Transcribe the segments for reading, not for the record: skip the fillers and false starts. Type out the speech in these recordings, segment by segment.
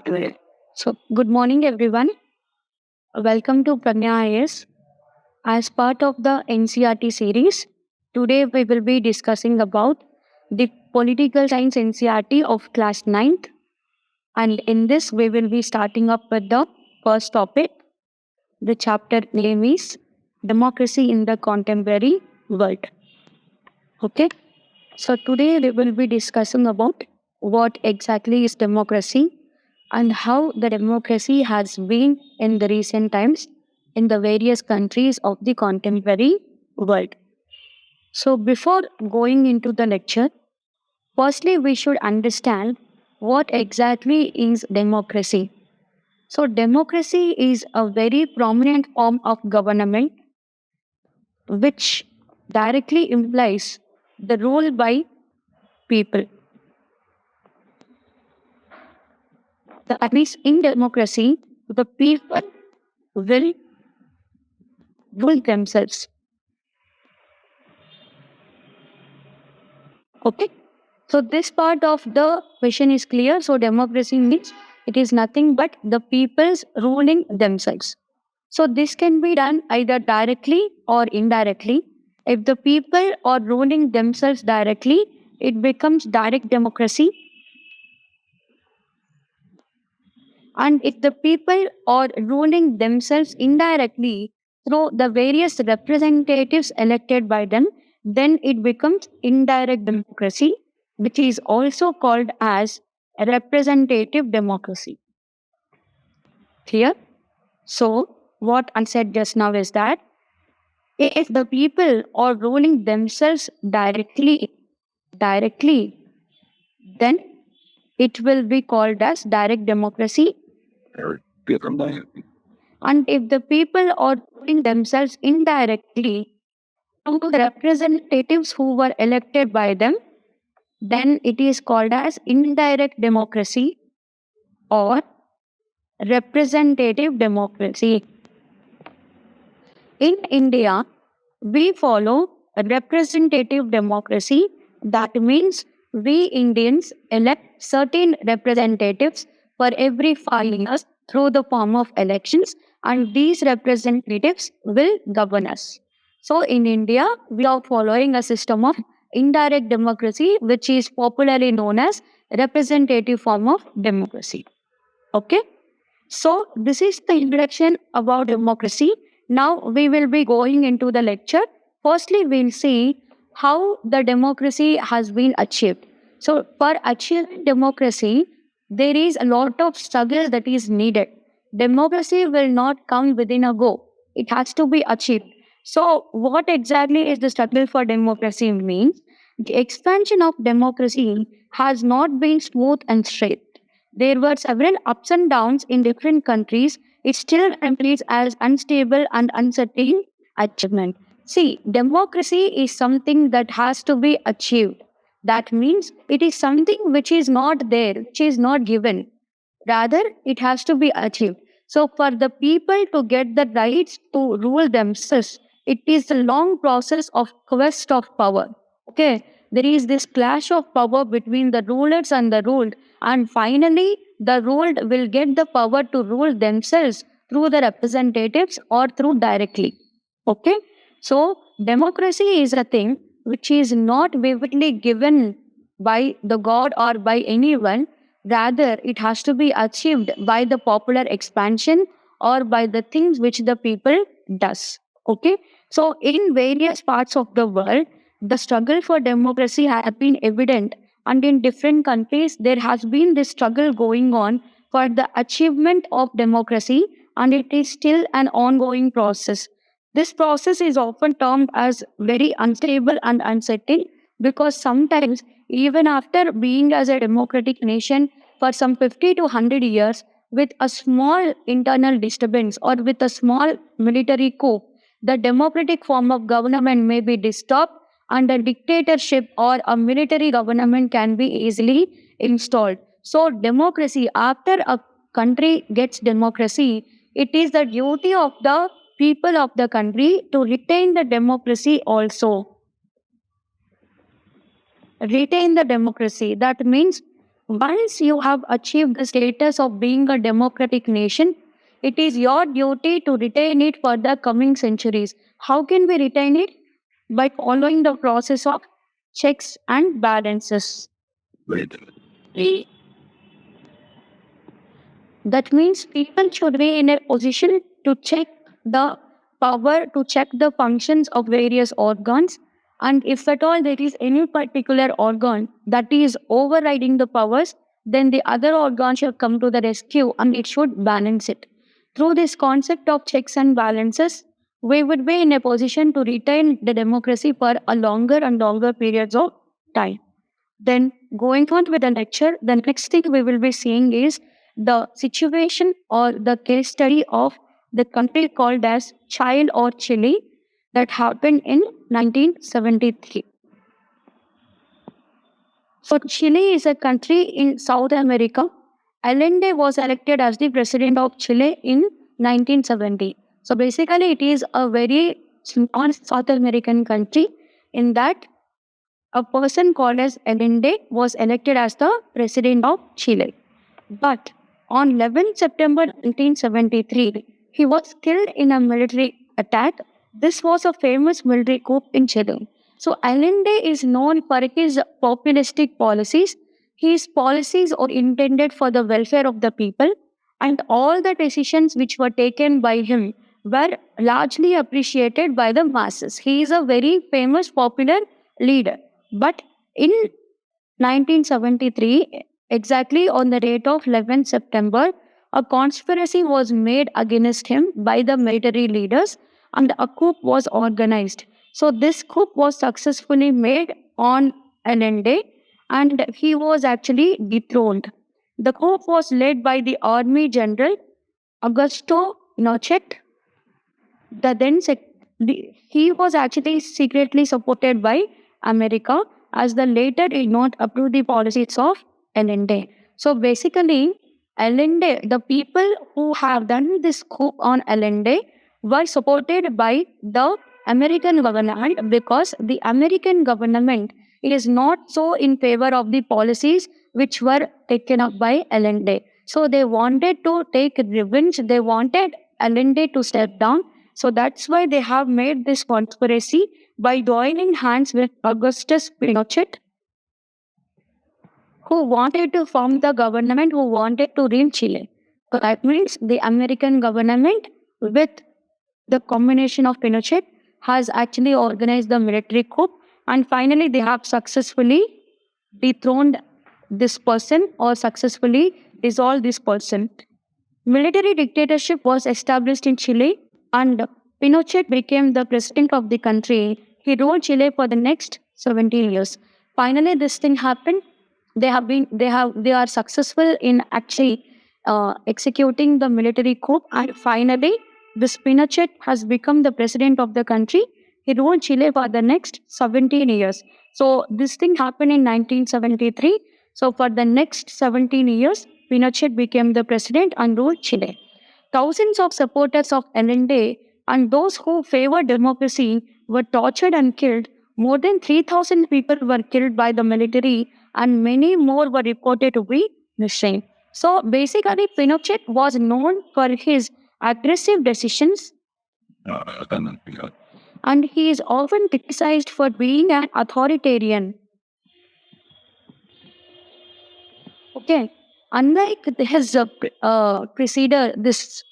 So, good morning, everyone. Welcome to Pragnya IAS. As part of the NCERT series, today we will be discussing about the political science NCERT of class 9th. And in this, we will be starting up with the first topic. The chapter name is Democracy in the Contemporary World. Okay. So today we will be discussing about what exactly is democracy and how the democracy has been in the recent times in the various countries of the contemporary world. So before going into the lecture, firstly we should understand what exactly is democracy. So democracy is a very prominent form of government which directly implies the rule by people. That means in democracy, the people will rule themselves. Okay. So this part of the question is clear. So democracy means it is nothing but the people's ruling themselves. So this can be done either directly or indirectly. If the people are ruling themselves directly, it becomes direct democracy. And if the people are ruling themselves indirectly through the various representatives elected by them, then it becomes indirect democracy, which is also called as representative democracy. Clear? So, what I said just now is that if the people are ruling themselves directly, then it will be called as direct democracy. And if the people are ruling themselves indirectly through the representatives who were elected by them, then it is called as indirect democracy or representative democracy. In India, we follow a representative democracy. That means we Indians elect certain representatives for every 5 years through the form of elections, and these representatives will govern us. So, in India, we are following a system of indirect democracy, which is popularly known as representative form of democracy. Okay. So, this is the introduction about democracy. Now, we will be going into the lecture. Firstly, we'll see how the democracy has been achieved. So, for achieving democracy, there is a lot of struggle that is needed. Democracy will not come within a go, it has to be achieved. So, what exactly is the struggle for democracy means? The expansion of democracy has not been smooth and straight. There were several ups and downs in different countries. It still remains as unstable and uncertain achievement. See, democracy is something that has to be achieved. That means it is something which is not there, which is not given. Rather, it has to be achieved. So, for the people to get the rights to rule themselves, it is a long process of quest of power. Okay, there is this clash of power between the rulers and the ruled, and finally, the ruled will get the power to rule themselves through the representatives or through directly. Okay, so democracy is a thing which is not vividly given by the God or by anyone. Rather, it has to be achieved by the popular expansion or by the things which the people does. Okay. So, in various parts of the world, the struggle for democracy has been evident, and in different countries, there has been this struggle going on for the achievement of democracy, and it is still an ongoing process. This process is often termed as very unstable and uncertain because sometimes, even after being as a democratic nation for some 50 to 100 years, with a small internal disturbance or with a small military coup, the democratic form of government may be disturbed and a dictatorship or a military government can be easily installed. So, democracy, after a country gets democracy, it is the duty of the people of the country to retain the democracy also. Retain the democracy. That means Once you have achieved the status of being a democratic nation, it is your duty to retain it for the coming centuries. How can we retain it? By following the process of checks and balances. We That means people should be in a position to check the power, to check the functions of various organs. And if at all there is any particular organ that is overriding the powers, then the other organ should come to the rescue and it should balance it. Through this concept of checks and balances, we would be in a position to retain the democracy for a longer and longer periods of time. Then, going on with the lecture, the next thing we will be seeing is the situation or the case study of the country called as Chile or Chile that happened in 1973. So, Chile is a country in South America. Allende was elected as the president of Chile in 1970. So, basically, it is a very small South American country in that a person called as Allende was elected as the president of Chile. But on 11 September 1973, he was killed in a military attack. This was a famous military coup in Chile. So Allende is known for his populistic policies. His policies are intended for the welfare of the people, and all the decisions which were taken by him were largely appreciated by the masses. He is a very famous popular leader. But in 1973, exactly on the date of 11 September, a conspiracy was made against him by the military leaders and a coup was organized. So, this coup was successfully made on Allende and he was actually dethroned. The coup was led by the Army General Augusto Pinochet. He was actually secretly supported by America as the later did not approve the policies of Allende. So basically, Allende, the people who have done this coup on Allende were supported by the American government because the American government is not so in favor of the policies which were taken up by Allende. So they wanted to take revenge. They wanted Allende to step down. So that's why they have made this conspiracy by joining hands with Augustus Pinochet, who wanted to form the government, who wanted to rule Chile. So that means the American government, with the combination of Pinochet, has actually organized the military coup, and finally they have successfully dethroned this person or successfully dissolved this person. Military dictatorship was established in Chile and Pinochet became the president of the country. He ruled Chile for the next 17 years. Finally, this thing happened. They are successful in actually executing the military coup, and finally, this Pinochet has become the president of the country. He ruled Chile for the next 17 years. So this thing happened in 1973. So for the next 17 years, Pinochet became the president and ruled Chile. Thousands of supporters of Allende and those who favored democracy were tortured and killed. More than 3,000 people were killed by the military, and many more were reported to be missing. So basically, Pinochet was known for his aggressive decisions, and he is often criticized for being an authoritarian. Okay, unlike his preceder, this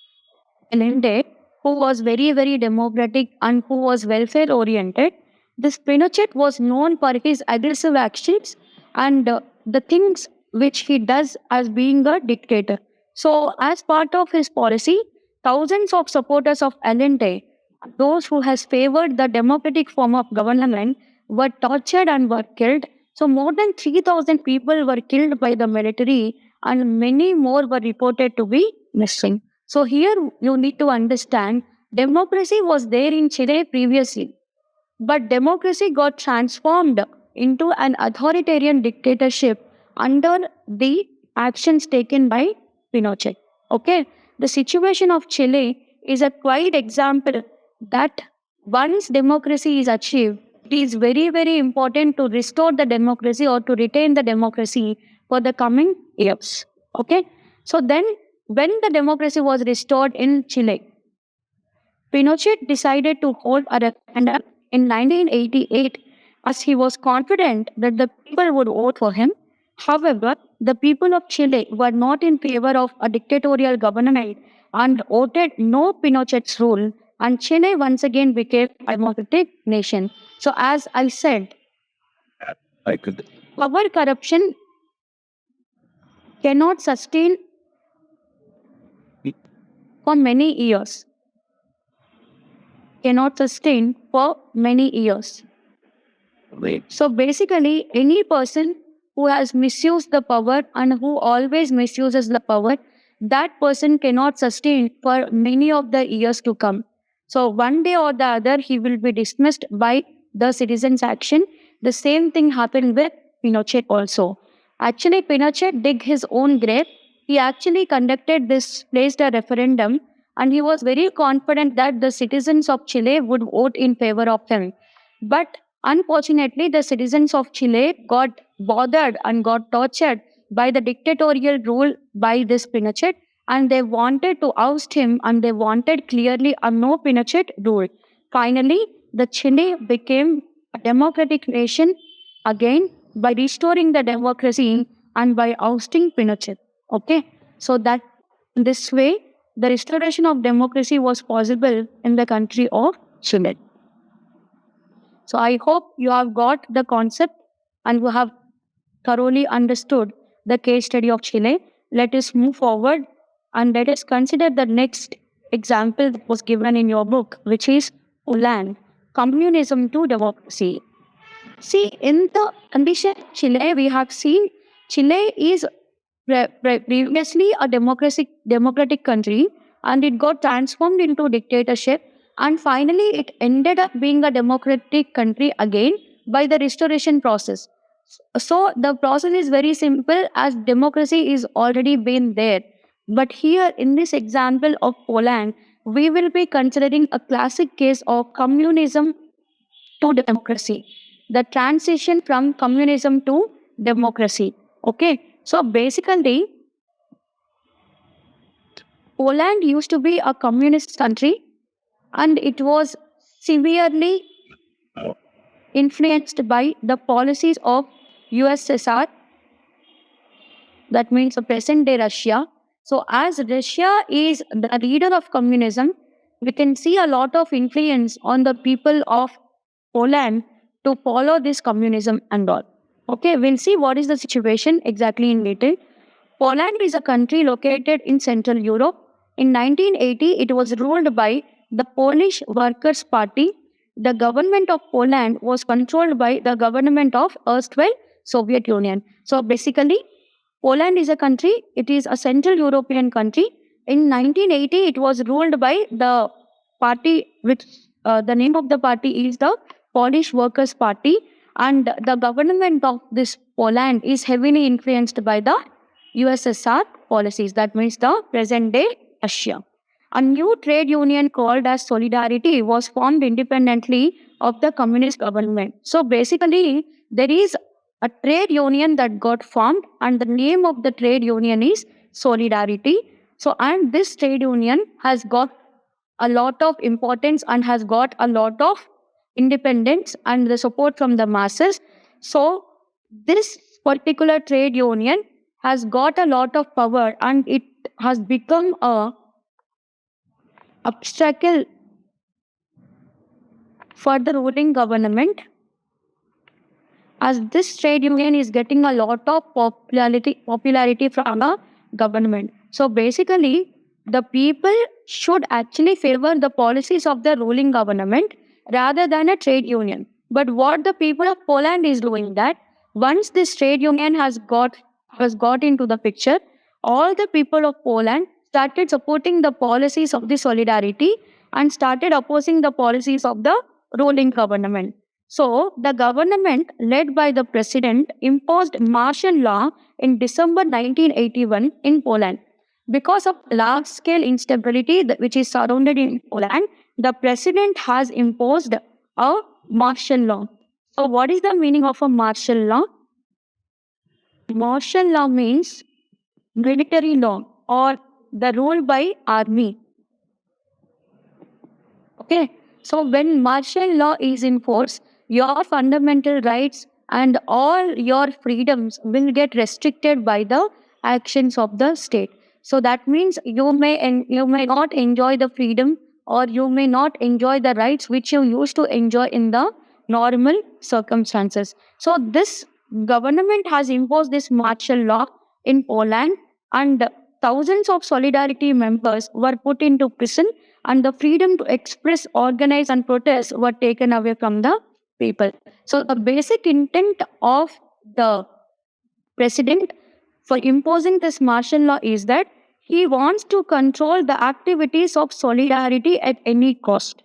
Allende, who was very, very democratic and who was welfare oriented, this Pinochet was known for his aggressive actions and the things which he does as being a dictator. So, as part of his policy, thousands of supporters of Allende, those who has favored the democratic form of government, were tortured and were killed. So, more than 3,000 people were killed by the military, and many more were reported to be missing. So here you need to understand democracy was there in Chile previously, but democracy got transformed into an authoritarian dictatorship under the actions taken by Pinochet. Okay, the situation of Chile is a quite example that once democracy is achieved, it is very, very important to restore the democracy or to retain the democracy for the coming years. Okay. So then, when the democracy was restored in Chile, Pinochet decided to hold a referendum in 1988 as he was confident that the people would vote for him. However, the people of Chile were not in favor of a dictatorial government and voted no Pinochet's rule, and Chile once again became a democratic nation. So, as I said, I could. power corruption cannot sustain for many years. Cannot sustain for many years. Wait. So basically, any person who has misused the power and who always misuses the power, that person cannot sustain for many of the years to come. So one day or the other, he will be dismissed by the citizens' action. The same thing happened with Pinochet also. Actually, Pinochet dug his own grave. He actually conducted this, placed a referendum, and he was very confident that the citizens of Chile would vote in favor of him. But unfortunately, the citizens of Chile got bothered and got tortured by the dictatorial rule by this Pinochet, and they wanted to oust him and they wanted clearly a no Pinochet rule. Finally, the Chile became a democratic nation again by restoring the democracy and by ousting Pinochet. Okay, so that this way the restoration of democracy was possible in the country of Chile. So I hope you have got the concept and you have thoroughly understood the case study of Chile. Let us move forward and let us consider the next example that was given in your book, which is Poland, communism to democracy. See, in the condition of Chile, we have seen Chile is previously a democratic country, and it got transformed into dictatorship, and finally it ended up being a democratic country again by the restoration process. So the process is very simple, as democracy is already been there. But here in this example of Poland, we will be considering a classic case of communism to democracy, the transition from communism to democracy. Okay, so basically, Poland used to be a communist country and it was severely influenced by the policies of USSR, that means the present day Russia. So, as Russia is the leader of communism, we can see a lot of influence on the people of Poland to follow this communism and all. Okay, we'll see what is the situation exactly in detail. Poland is a country located in Central Europe. In 1980, it was ruled by the Polish Workers' Party. The government of Poland was controlled by the government of erstwhile Soviet Union. So basically, Poland is a country, it is a Central European country. In 1980, it was ruled by the party, which the name of the party is the Polish Workers' Party, and the government of this Poland is heavily influenced by the USSR policies, that means the present day Russia. A new trade union called as Solidarity was formed independently of the communist government. So basically, there is a trade union that got formed, and the name of the trade union is Solidarity. So, and this trade union has got a lot of importance and has got a lot of independence and the support from the masses. So, this particular trade union has got a lot of power and it has become a obstacle for the ruling government, as this trade union is getting a lot of popularity from the government. So basically, the people should actually favor the policies of the ruling government rather than a trade union. But what the people of Poland is doing, that once this trade union has got into the picture, all the people of Poland started supporting the policies of the solidarity and started opposing the policies of the ruling government. So, the government, led by the president, imposed martial law in December 1981 in Poland. Because of large scale instability which is surrounded in Poland, the president has imposed a martial law. So, what is the meaning of a martial law? Martial law means military law or the rule by army. Okay. So when martial law is in force, your fundamental rights and all your freedoms will get restricted by the actions of the state. So that means you may not enjoy the freedom, or you may not enjoy the rights which you used to enjoy in the normal circumstances. So this government has imposed this martial law in Poland, and thousands of solidarity members were put into prison, and the freedom to express, organize, and protest were taken away from the people. So, the basic intent of the president for imposing this martial law is that he wants to control the activities of solidarity at any cost.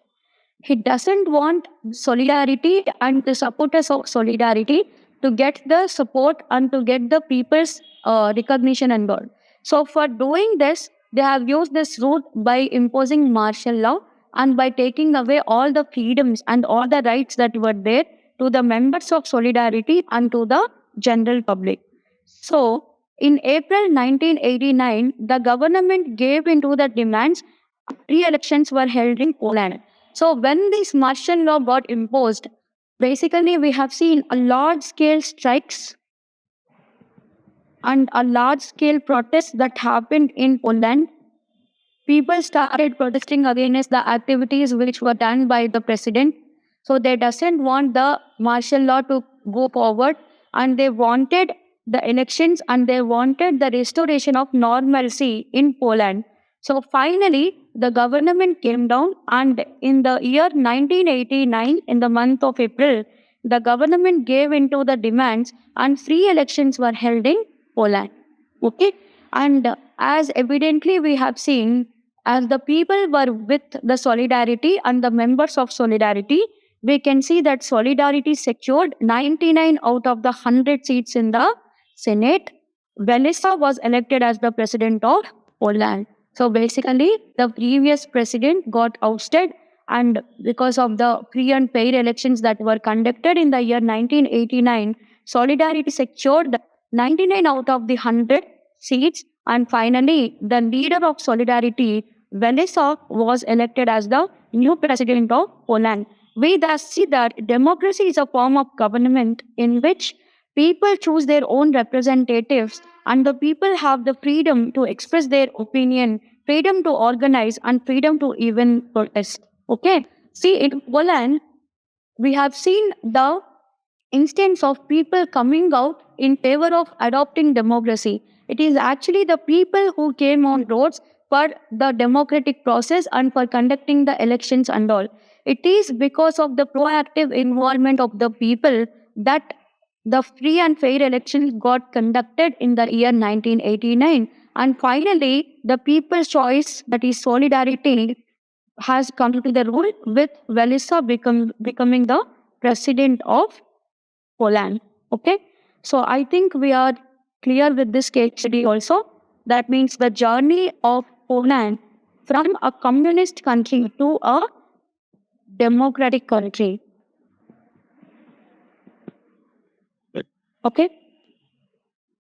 He doesn't want solidarity and the supporters of solidarity to get the support and to get the people's recognition and all. So, for doing this, they have used this route by imposing martial law and by taking away all the freedoms and all the rights that were there to the members of solidarity and to the general public. So, in April 1989, the government gave into the demands. Pre-elections were held in Poland. So when this martial law got imposed, basically we have seen a large-scale strikes and a large-scale protests that happened in Poland. People started protesting against the activities which were done by the president. So they doesn't want the martial law to go forward, and they wanted the elections and they wanted the restoration of normalcy in Poland. So finally, the government came down, and in the year 1989, in the month of April, the government gave into the demands and free elections were held in Poland. Okay, and as evidently we have seen, as the people were with the solidarity and the members of solidarity, we can see that solidarity secured 99 out of the 100 seats in the Senate. Welesa was elected as the president of Poland. So basically, the previous president got ousted, and because of the free and fair elections that were conducted in the year 1989, solidarity secured 99 out of the 100 seats, and finally, the leader of solidarity, Welesa, was elected as the new president of Poland. We thus see that democracy is a form of government in which people choose their own representatives, and the people have the freedom to express their opinion, freedom to organize, and freedom to even protest. Okay. See, in Poland, we have seen the instance of people coming out in favor of adopting democracy. It is actually the people who came on roads for the democratic process and for conducting the elections and all. It is because of the proactive involvement of the people that the free and fair elections got conducted in the year 1989. And finally, the people's choice, that is solidarity, has come to the rule, with Welisa becoming the president of Poland. Okay. So I think we are clear with this case study also. That means the journey of Poland from a communist country to a democratic country. Okay.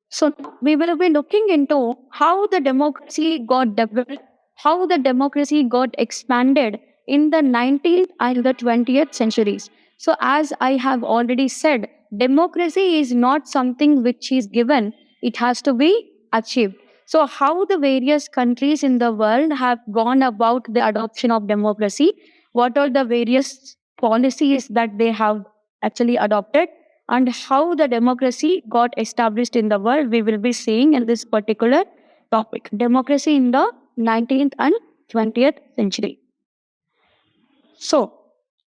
So we will be looking into how the democracy got developed, how the democracy got expanded in the 19th and the 20th centuries. So as I have already said, democracy is not something which is given, it has to be achieved. So how the various countries in the world have gone about the adoption of democracy, what are the various policies that they have actually adopted, and how the democracy got established in the world, we will be seeing in this particular topic, democracy in the 19th and 20th century. So,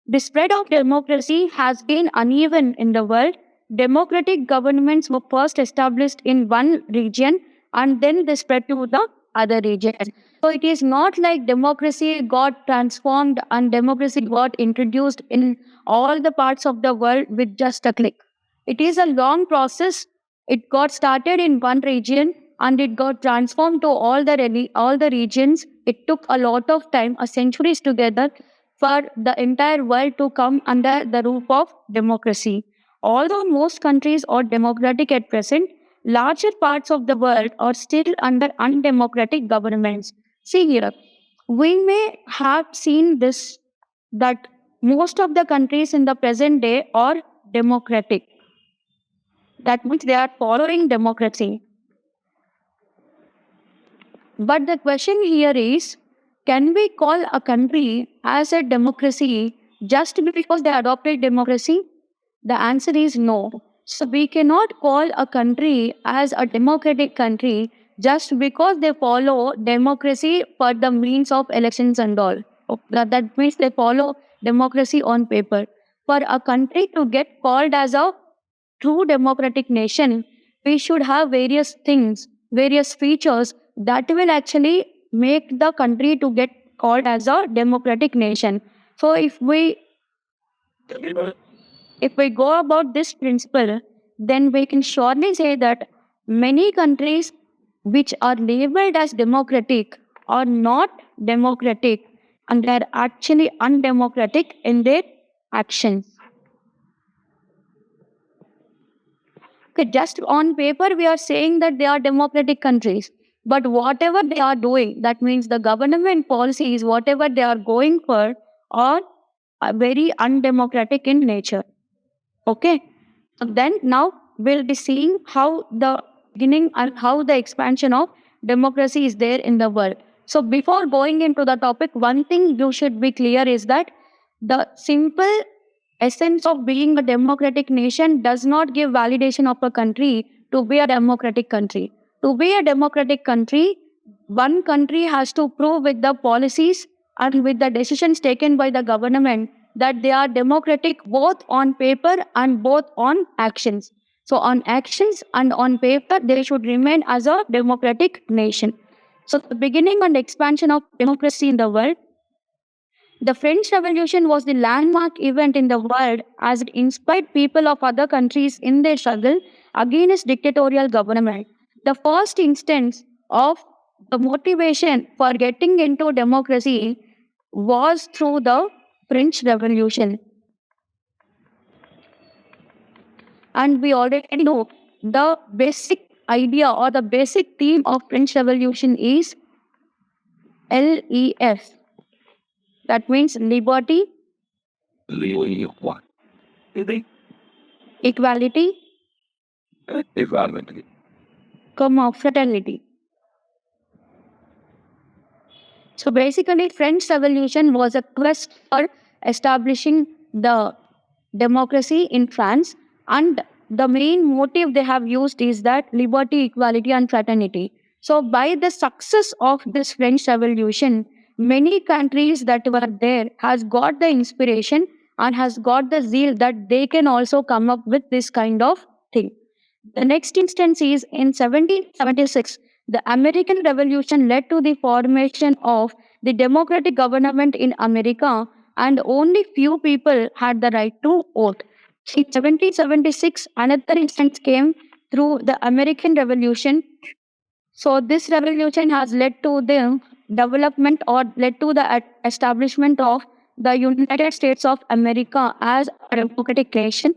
the spread of democracy has been uneven in the world. Democratic governments were first established in one region and then they spread to the other regions. So it is not like democracy got transformed and democracy got introduced in all the parts of the world with just a click. It is a long process. It got started in one region and it got transformed to all the regions. It took a lot of time, a centuries together, for the entire world to come under the roof of democracy. Although most countries are democratic at present, larger parts of the world are still under undemocratic governments. See here, we may have seen this that most of the countries in the present day are democratic. That means they are following democracy. But the question here is, can we call a country as a democracy just because they adopted democracy? The answer is no. So we cannot call a country as a democratic country just because they follow democracy for the means of elections and all. That means they follow democracy on paper. For a country to get called as a true democratic nation, we should have various things, various features that will actually make the country to get called as a democratic nation. So if we go about this principle, then we can surely say that many countries which are labeled as democratic are not democratic and they are actually undemocratic in their actions. Okay, just on paper, we are saying that they are democratic countries. But whatever they are doing, that means the government policies, whatever they are going for, are very undemocratic in nature. Okay. So then now we'll be seeing how the beginning and how the expansion of democracy is there in the world. So before going into the topic, one thing you should be clear is that the simple essence of being a democratic nation does not give validation of a country to be a democratic country. To be a democratic country, one country has to prove with the policies and with the decisions taken by the government that they are democratic both on paper and both on actions. So, on actions and on paper, they should remain as a democratic nation. So, the beginning and expansion of democracy in the world, the French Revolution was the landmark event in the world as it inspired people of other countries in their struggle against dictatorial government. The first instance of the motivation for getting into democracy was through the French Revolution. And we already know the basic idea or the basic theme of French Revolution is LEF. That means liberty, What? equality, Evaluate. fraternity. So basically, French Revolution was a quest for establishing the democracy in France, and the main motive they have used is that liberty, equality, and fraternity. So, by the success of this French Revolution, many countries that were there has got the inspiration and has got the zeal that they can also come up with this kind of thing. The next instance is in 1776, the American Revolution led to the formation of the democratic government in America, and only few people had the right to vote. In 1776, another instance came through the American Revolution. So, this revolution has led to the development or led to the establishment of the United States of America as a democratic nation.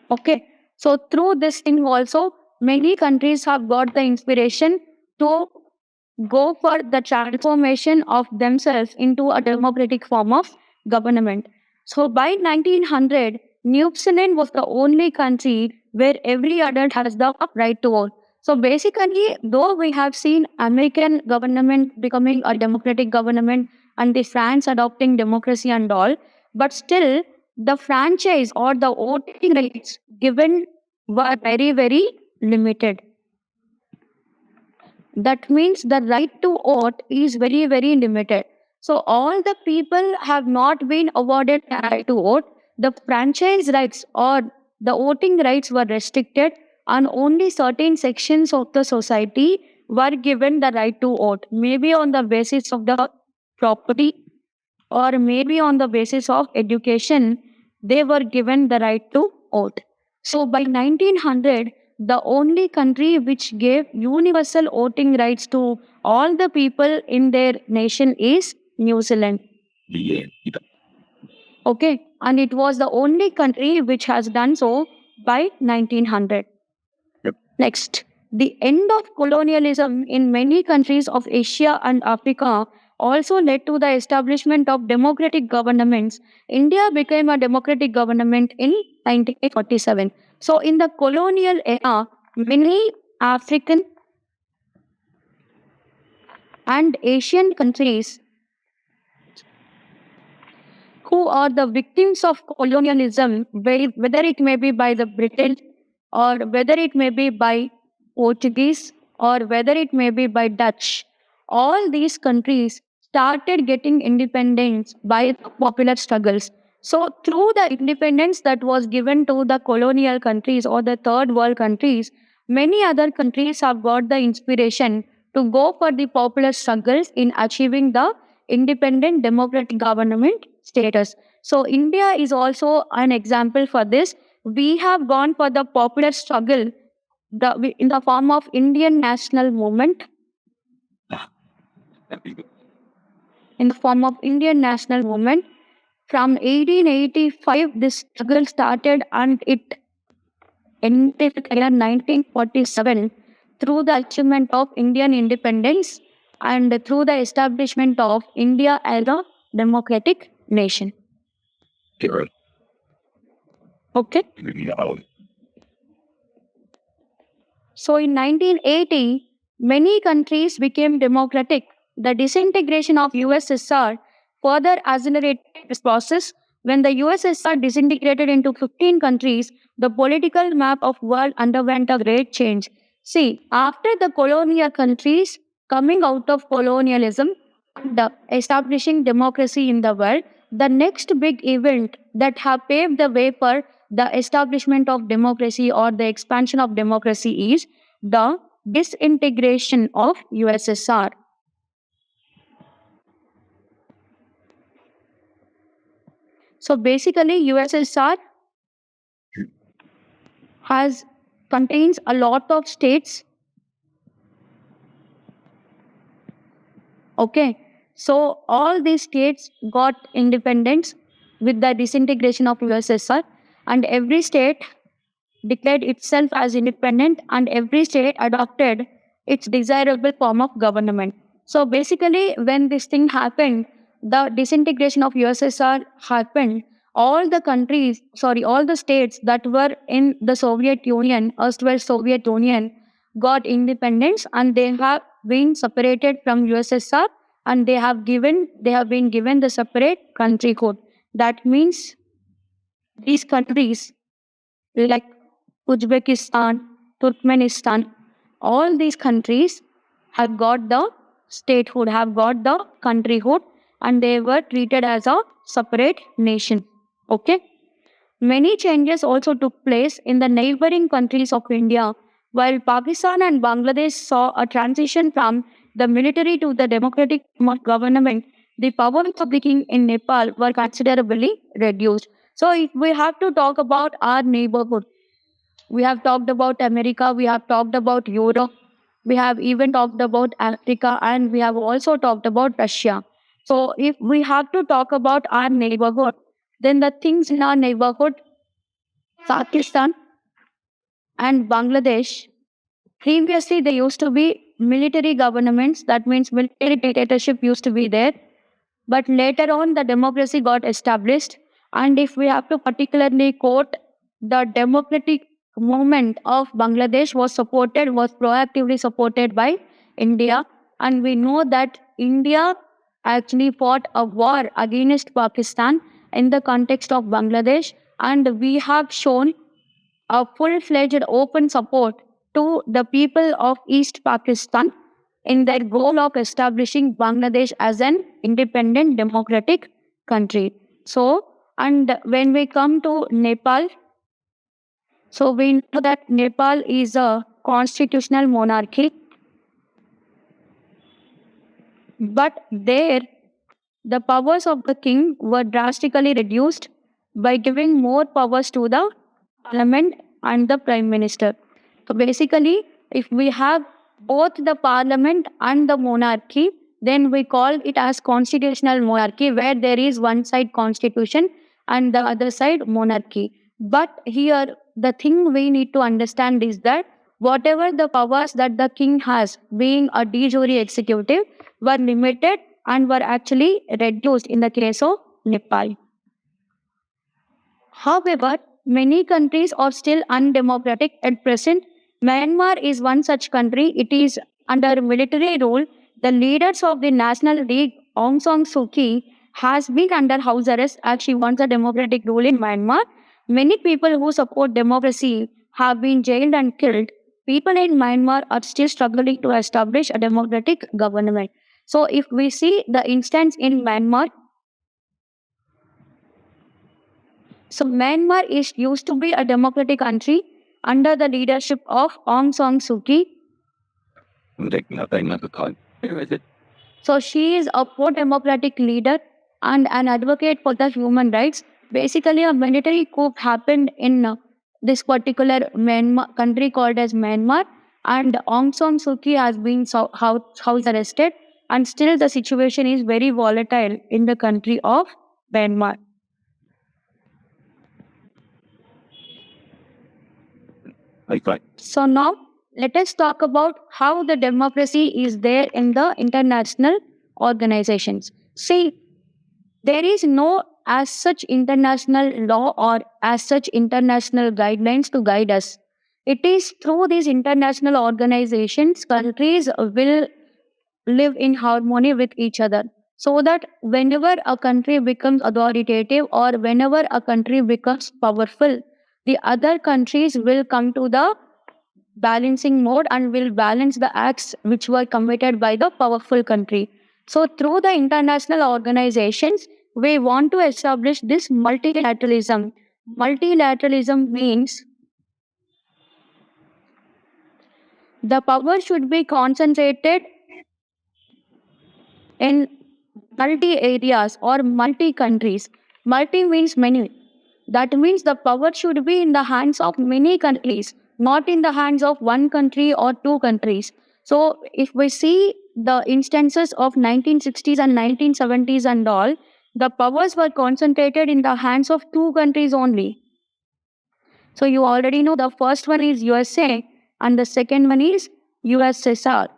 Okay. So through this thing also, many countries have got the inspiration to go for the transformation of themselves into a democratic form of government. So by 1900, New Zealand was the only country where every adult has the right to vote. So basically, though we have seen American government becoming a democratic government and the France adopting democracy and all, but still the franchise or the voting rights given were very, very limited. That means the right to vote is very, very limited. So all the people have not been awarded the right to vote. The franchise rights or the voting rights were restricted, and only certain sections of the society were given the right to vote, maybe on the basis of the property or maybe on the basis of education, they were given the right to vote. So by 1900, the only country which gave universal voting rights to all the people in their nation is New Zealand. Yeah. Okay, and it was the only country which has done so by 1900. Yep. Next, the end of colonialism in many countries of Asia and Africa also led to the establishment of democratic governments. India became a democratic government in 1947. So, in the colonial era, many African and Asian countries who are the victims of colonialism, whether it may be by the British or whether it may be by Portuguese or whether it may be by Dutch, all these countries started getting independence by popular struggles. So, through the independence that was given to the colonial countries or the third world countries, many other countries have got the inspiration to go for the popular struggles in achieving the independent democratic government status. So, India is also an example for this. We have gone for the popular struggle in the form of Indian national movement. In the form of Indian national movement. From 1885, this struggle started and it ended in 1947 through the achievement of Indian independence and through the establishment of India as a democratic nation. Sure. Okay. Yeah. So in 1980, many countries became democratic. The disintegration of USSR further accelerated this process. When the USSR disintegrated into 15 countries, the political map of world underwent a great change. See, after the colonial countries coming out of colonialism and establishing democracy in the world, the next big event that have paved the way for the establishment of democracy or the expansion of democracy is the disintegration of USSR. So basically, USSR has contains a lot of states. Okay, so all these states got independence with the disintegration of USSR, and every state declared itself as independent and every state adopted its desirable form of government. So basically, when this thing happened, the disintegration of USSR happened, all the states that were in the Soviet Union, erstwhile Soviet Union, got independence and they have been separated from USSR and they have been given the separate country code. That means these countries like Uzbekistan, Turkmenistan, all these countries have got the statehood, have got the countryhood, and they were treated as a separate nation. Okay. Many changes also took place in the neighboring countries of India. While Pakistan and Bangladesh saw a transition from the military to the democratic government, the powers of the king in Nepal were considerably reduced. So, if we have to talk about our neighborhood, we have talked about America, we have talked about Europe, we have even talked about Africa, and we have also talked about Russia. So, if we have to talk about our neighborhood, then the things in our neighborhood, Pakistan and Bangladesh, previously they used to be military governments, that means military dictatorship used to be there. But later on, the democracy got established. And if we have to particularly quote, the democratic movement of Bangladesh was proactively supported by India. And we know that India actually fought a war against Pakistan in the context of Bangladesh. And we have shown a full-fledged open support to the people of East Pakistan in their goal of establishing Bangladesh as an independent democratic country. So, and when we come to Nepal, so we know that Nepal is a constitutional monarchy, but there the powers of the king were drastically reduced by giving more powers to the parliament and the prime minister. So basically, if we have both the parliament and the monarchy, then we call it as constitutional monarchy, where there is one side constitution and the other side monarchy. But here, the thing we need to understand is that whatever the powers that the king has, being a de jure executive, were limited and were actually reduced in the case of Nepal. However, many countries are still undemocratic at present. Myanmar is one such country. It is under military rule. The leaders of the National League, Aung San Suu Kyi, has been under house arrest as she wants a democratic rule in Myanmar. Many people who support democracy have been jailed and killed. People in Myanmar are still struggling to establish a democratic government. So, if we see the instance in Myanmar, so Myanmar is used to be a democratic country under the leadership of Aung San Suu Kyi. So she is a pro-democratic leader and an advocate for the human rights. Basically, a military coup happened in this particular Myanmar country called as Myanmar, and Aung San Suu Kyi has been house arrested, and still the situation is very volatile in the country of Myanmar. So now let us talk about how the democracy is there in the international organizations. See, there is no as such international law or as such international guidelines to guide us. It is through these international organizations, countries will live in harmony with each other. So that whenever a country becomes authoritative or whenever a country becomes powerful, the other countries will come to the balancing mode and will balance the acts which were committed by the powerful country. So, through the international organizations, we want to establish this multilateralism. Multilateralism means the power should be concentrated in multi areas or multi countries. Multi means many. That means the power should be in the hands of many countries, not in the hands of one country or two countries. So, if we see the instances of 1960s and 1970s and all, the powers were concentrated in the hands of two countries only. So you already know the first one is USA and the second one is USSR.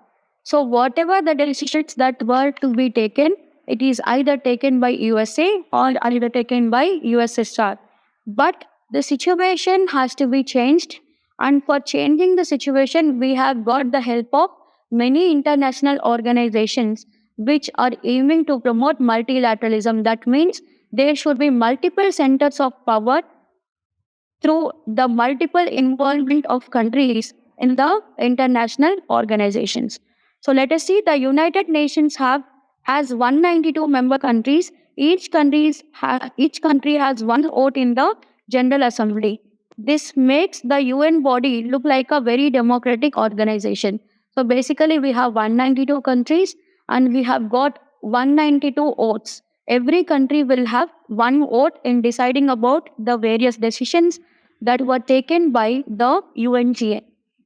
So whatever the decisions that were to be taken, it is either taken by USA or either taken by USSR. But the situation has to be changed, and for changing the situation, we have got the help of many international organizations which are aiming to promote multilateralism. That means there should be multiple centers of power through the multiple involvement of countries in the international organizations. So let us see, the United Nations has 192 member countries. Each country has one vote in the General Assembly. This makes the UN body look like a very democratic organization. So basically we have 192 countries and we have got 192 votes. Every country will have one vote in deciding about the various decisions that were taken by the UNGA.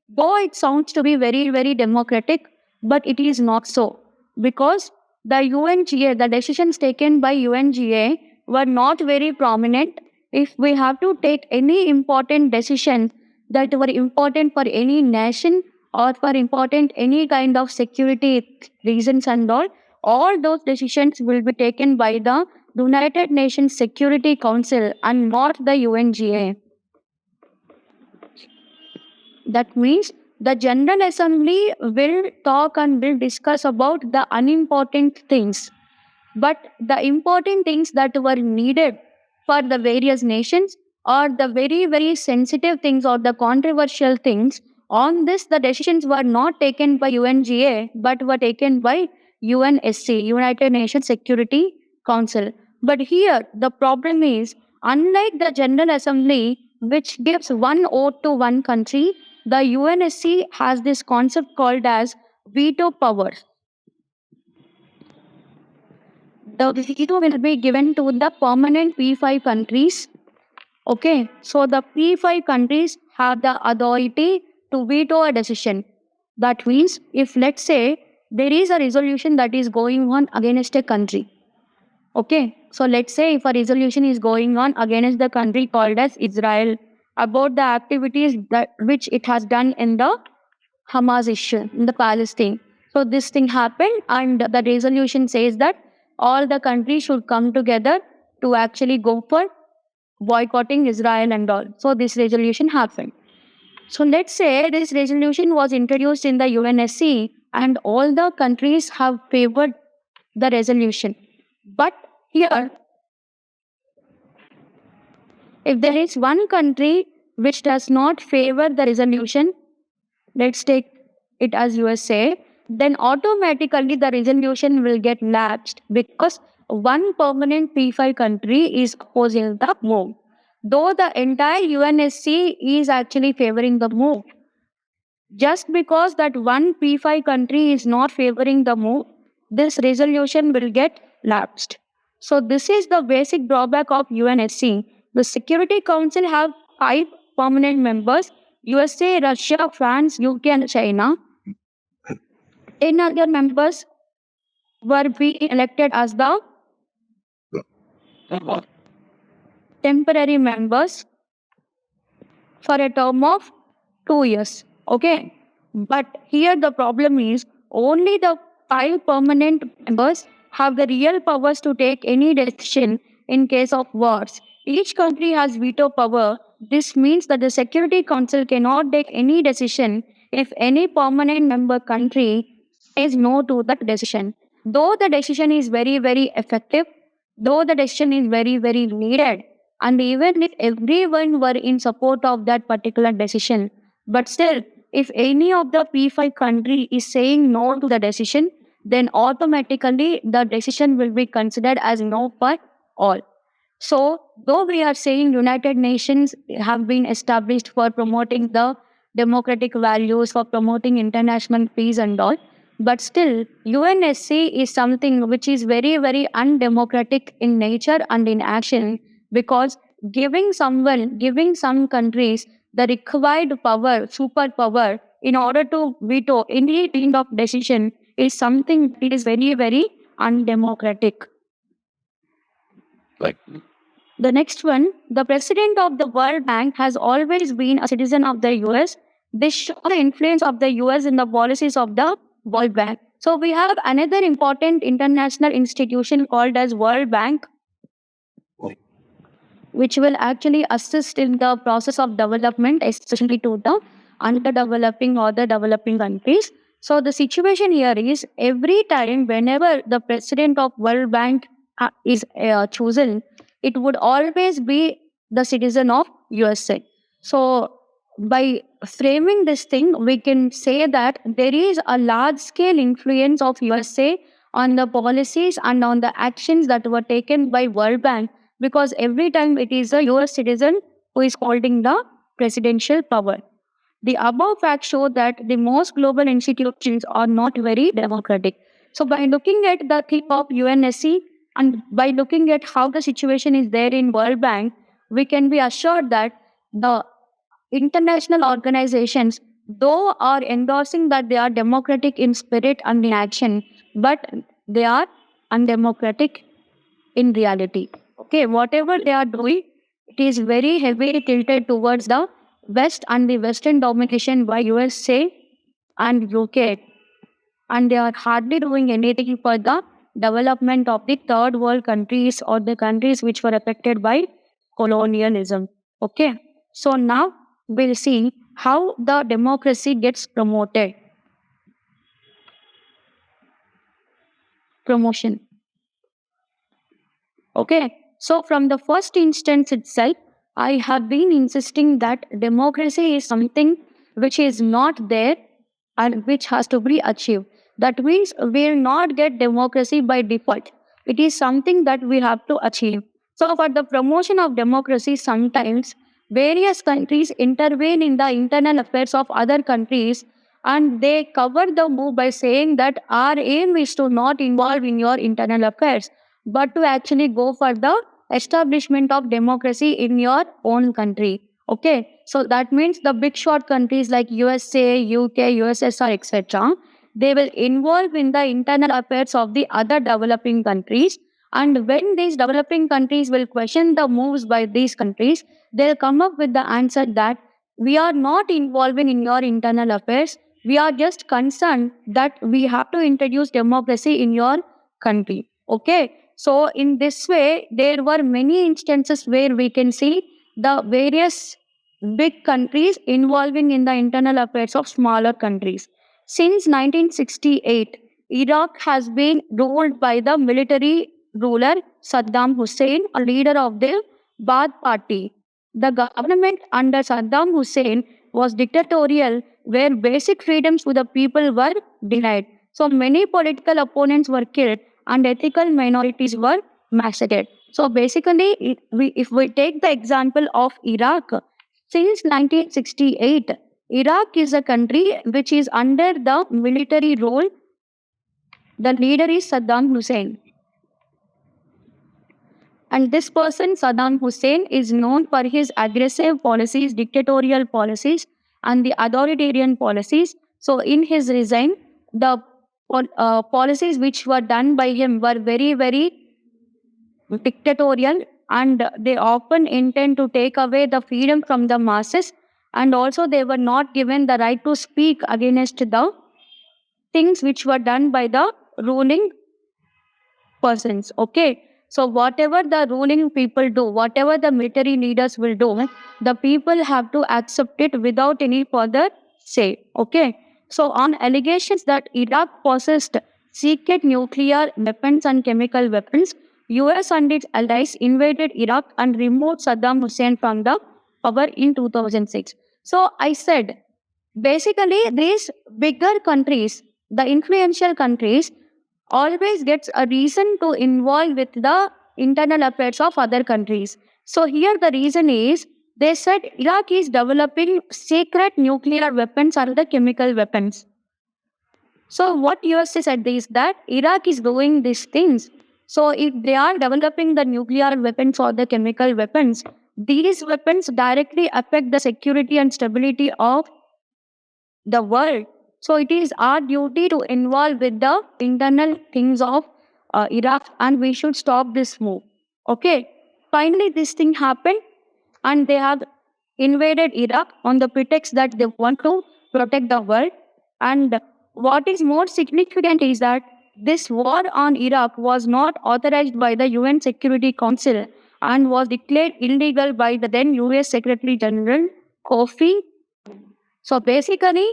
Though it sounds to be very, very democratic, but it is not so, because the UNGA, the decisions taken by UNGA were not very prominent. If we have to take any important decision that were important for any nation or for important any kind of security reasons and all those decisions will be taken by the United Nations Security Council and not the UNGA. That means the General Assembly will talk and will discuss about the unimportant things. But the important things that were needed for the various nations or the very, very sensitive things or the controversial things, on this the decisions were not taken by UNGA but were taken by UNSC, United Nations Security Council. But here the problem is, unlike the General Assembly, which gives one vote to one country, the UNSC has this concept called as veto power. The veto will be given to the permanent P5 countries. Okay, so the P5 countries have the authority to veto a decision. That means, if let's say there is a resolution that is going on against a country, okay, So let's say if a resolution is going on against the country called as Israel about the activities that which it has done in the Hamas issue in the Palestine. So this thing happened, and the resolution says that all the countries should come together to actually go for boycotting Israel and all. So this resolution happened. So let's say this resolution was introduced in the UNSC and all the countries have favored the resolution. But here, if there is one country which does not favor the resolution, let's take it as USA, then automatically the resolution will get lapsed because one permanent P5 country is opposing the move. Though the entire UNSC is actually favoring the move, just because that one P5 country is not favoring the move, this resolution will get lapsed. So this is the basic drawback of UNSC. The Security Council have 5 permanent members: USA, Russia, France, UK and China. 10 other members were being elected as the temporary members for a term of 2 years. Okay. But here the problem is only the 5 permanent members have the real powers to take any decision in case of wars. Each country has veto power. This means that the Security Council cannot take any decision if any permanent member country says no to that decision. Though the decision is very, very effective, though the decision is very, very needed, and even if everyone were in support of that particular decision, but still, if any of the P5 country is saying no to the decision, then automatically the decision will be considered as no for all. So, though we are saying United Nations have been established for promoting the democratic values, for promoting international peace and all, but still UNSC is something which is very, very undemocratic in nature and in action, because giving some countries the required power, superpower, in order to veto any kind of decision is something that is very, very undemocratic. Like, The next one, the president of the World Bank has always been a citizen of the US. This shows the influence of the US in the policies of the World Bank. So we have another important international institution called as World Bank, which will actually assist in the process of development, especially to the underdeveloping or the developing countries. So the situation here is every time whenever the president of World Bank is chosen, it would always be the citizen of USA. So by framing this thing, we can say that there is a large scale influence of USA on the policies and on the actions that were taken by World Bank, because every time it is a US citizen who is holding the presidential power. The above facts show that the most global institutions are not very democratic. So, by looking at the theme of UNSC and by looking at how the situation is there in World Bank, we can be assured that the international organizations, though are endorsing that they are democratic in spirit and in action, but they are undemocratic in reality. Okay, whatever they are doing, it is very heavily tilted towards the West and the Western domination by USA and UK, and they are hardly doing anything for the development of the third world countries or the countries which were affected by colonialism. Okay, so now we'll see how the democracy gets promoted. Promotion. Okay, so from the first instance itself, I have been insisting that democracy is something which is not there and which has to be achieved. That means we will not get democracy by default. It is something that we have to achieve. So, for the promotion of democracy, sometimes various countries intervene in the internal affairs of other countries, and they cover the move by saying that our aim is to not involve in your internal affairs, but to actually go for the establishment of democracy in your own country. Okay, so that means the big shot countries like USA, UK, USSR, etc., they will involve in the internal affairs of the other developing countries, And when these developing countries will question the moves by these countries, they'll come up with the answer that we are not involving in your internal affairs. We are just concerned that we have to introduce democracy in your country. Okay. So, in this way, there were many instances where we can see the various big countries involving in the internal affairs of smaller countries. Since 1968, Iraq has been ruled by the military ruler Saddam Hussein, a leader of the Baath Party. The government under Saddam Hussein was dictatorial, where basic freedoms to the people were denied. So many political opponents were killed and ethical minorities were massacred. So basically, if we take the example of Iraq, since 1968, Iraq is a country which is under the military rule. The leader is Saddam Hussein. And this person, Saddam Hussein, is known for his aggressive policies, dictatorial policies, and the authoritarian policies. So, in his reign, the policies which were done by him were very, very dictatorial, and they often intend to take away the freedom from the masses, and also they were not given the right to speak against the things which were done by the ruling persons. Okay. So whatever the ruling people do, whatever the military leaders will do, the people have to accept it without any further say. Okay. So on allegations that Iraq possessed secret nuclear weapons and chemical weapons, US and its allies invaded Iraq and removed Saddam Hussein from the power in 2006. So I said, basically, these bigger countries, the influential countries, always gets a reason to involve with the internal affairs of other countries. So here the reason is they said Iraq is developing secret nuclear weapons or the chemical weapons. So what USA said is that Iraq is doing these things. So if they are developing the nuclear weapons or the chemical weapons, these weapons directly affect the security and stability of the world. So it is our duty to involve with the internal things of Iraq, and we should stop this move. Okay. Finally, this thing happened, and they have invaded Iraq on the pretext that they want to protect the world. And what is more significant is that this war on Iraq was not authorized by the UN Security Council and was declared illegal by the then US Secretary General Kofi. So basically,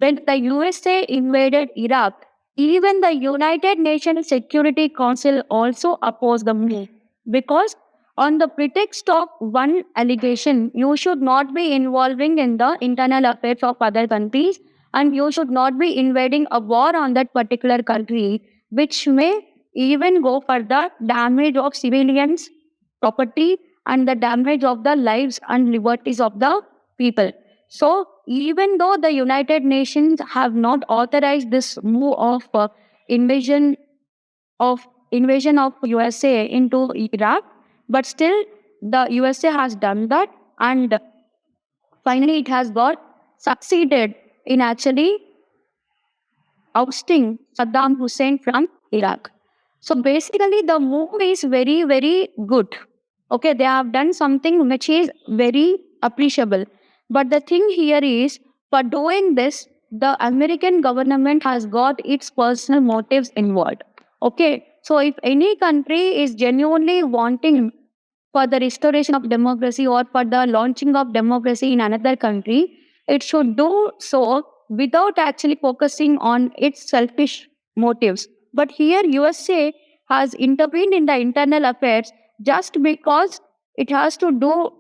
when the USA invaded Iraq, even the United Nations Security Council also opposed the move, because on the pretext of one allegation, you should not be involving in the internal affairs of other countries, and you should not be invading a war on that particular country, which may even go for the damage of civilians' property and the damage of the lives and liberties of the people. So, even though the United Nations have not authorized this move of invasion invasion of USA into Iraq, but still the USA has done that, and finally it has got succeeded in actually ousting Saddam Hussein from Iraq. So basically, the move is very, very good. Okay, they have done something which is very appreciable. But the thing here is, for doing this, the American government has got its personal motives involved. Okay, so if any country is genuinely wanting for the restoration of democracy or for the launching of democracy in another country, it should do so without actually focusing on its selfish motives. But here, USA has intervened in the internal affairs just because it has to do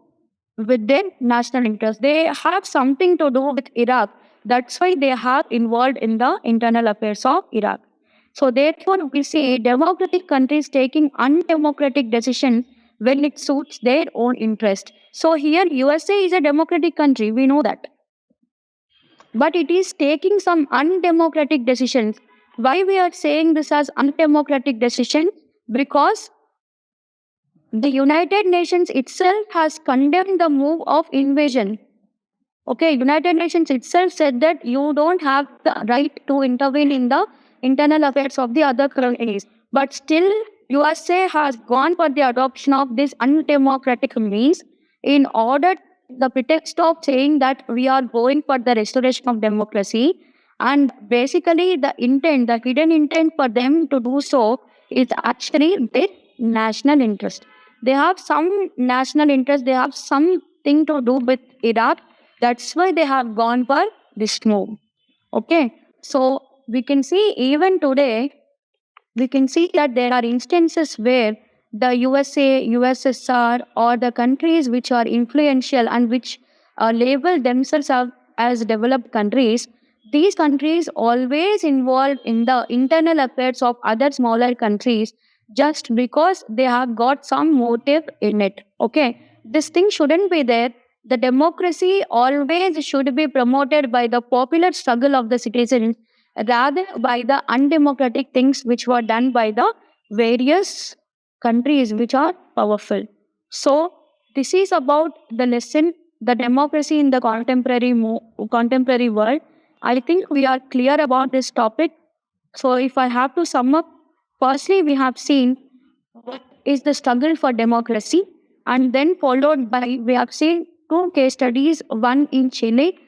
with their national interest. They have something to do with Iraq. That's why they have involved in the internal affairs of Iraq. So therefore, we see democratic countries taking undemocratic decisions when it suits their own interest. So here, USA is a democratic country. We know that, but it is taking some undemocratic decisions. Why we are saying this as undemocratic decision? Because the United Nations itself has condemned the move of invasion. Okay, United Nations itself said that you don't have the right to intervene in the internal affairs of the other countries. But still, USA has gone for the adoption of this undemocratic means in order the pretext of saying that we are going for the restoration of democracy, and basically the hidden intent for them to do so is actually their national interest. They have some national interest, they have something to do with Iraq. That's why they have gone for this move. Okay, so we can see even today, we can see that there are instances where the USA, USSR, or the countries which are influential and which label themselves as developed countries, these countries always involved in the internal affairs of other smaller countries just because they have got some motive in it. Okay, this thing shouldn't be there. The democracy always should be promoted by the popular struggle of the citizens rather by the undemocratic things which were done by the various countries which are powerful. So this is about the lesson, the democracy in the contemporary world. I think we are clear about this topic. So if I have to sum up, firstly we have seen what is the struggle for democracy, and then followed by we have seen two case studies, one in Chile,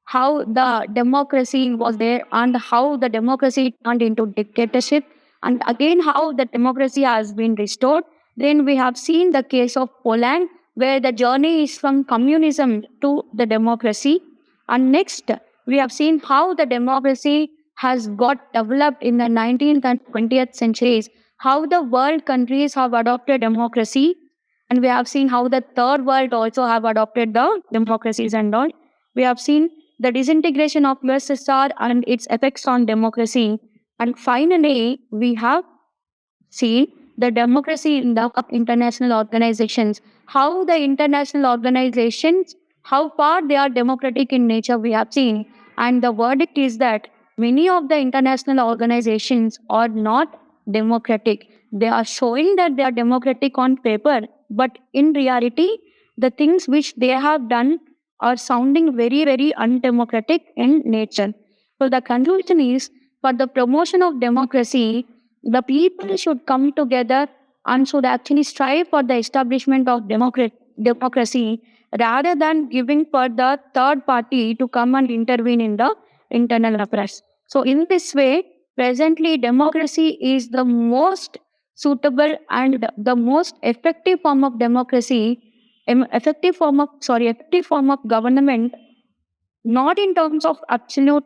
how the democracy was there and how the democracy turned into dictatorship, and again how the democracy has been restored. Then we have seen the case of Poland, where the journey is from communism to the democracy. And next, we have seen how the democracy has got developed in the 19th and 20th centuries, how the world countries have adopted democracy, and we have seen how the third world also have adopted the democracies and all. We have seen the disintegration of USSR and its effects on democracy. And finally, we have see the democracy in the international organizations, how the international organizations, how far they are democratic in nature, we have seen. And the verdict is that many of the international organizations are not democratic. They are showing that they are democratic on paper, but in reality, the things which they have done are sounding very, very undemocratic in nature. So the conclusion is, for the promotion of democracy, the people should come together and should actually strive for the establishment of democracy rather than giving for the third party to come and intervene in the internal affairs. So, in this way, presently democracy is the most suitable and the most effective form of democracy, effective form of government, not in terms of absolute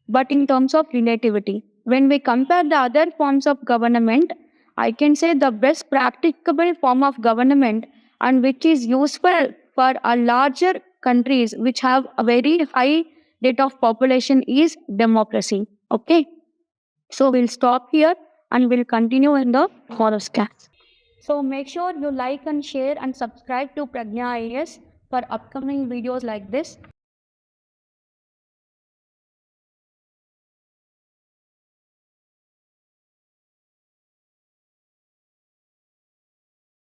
but in terms of relativity. When we compare the other forms of government, I can say the best practicable form of government and which is useful for a larger countries which have a very high rate of population is democracy. Okay, so we'll stop here and we'll continue in the tomorrow's class. So make sure you like and share and subscribe to Pragnya IAS for upcoming videos like this.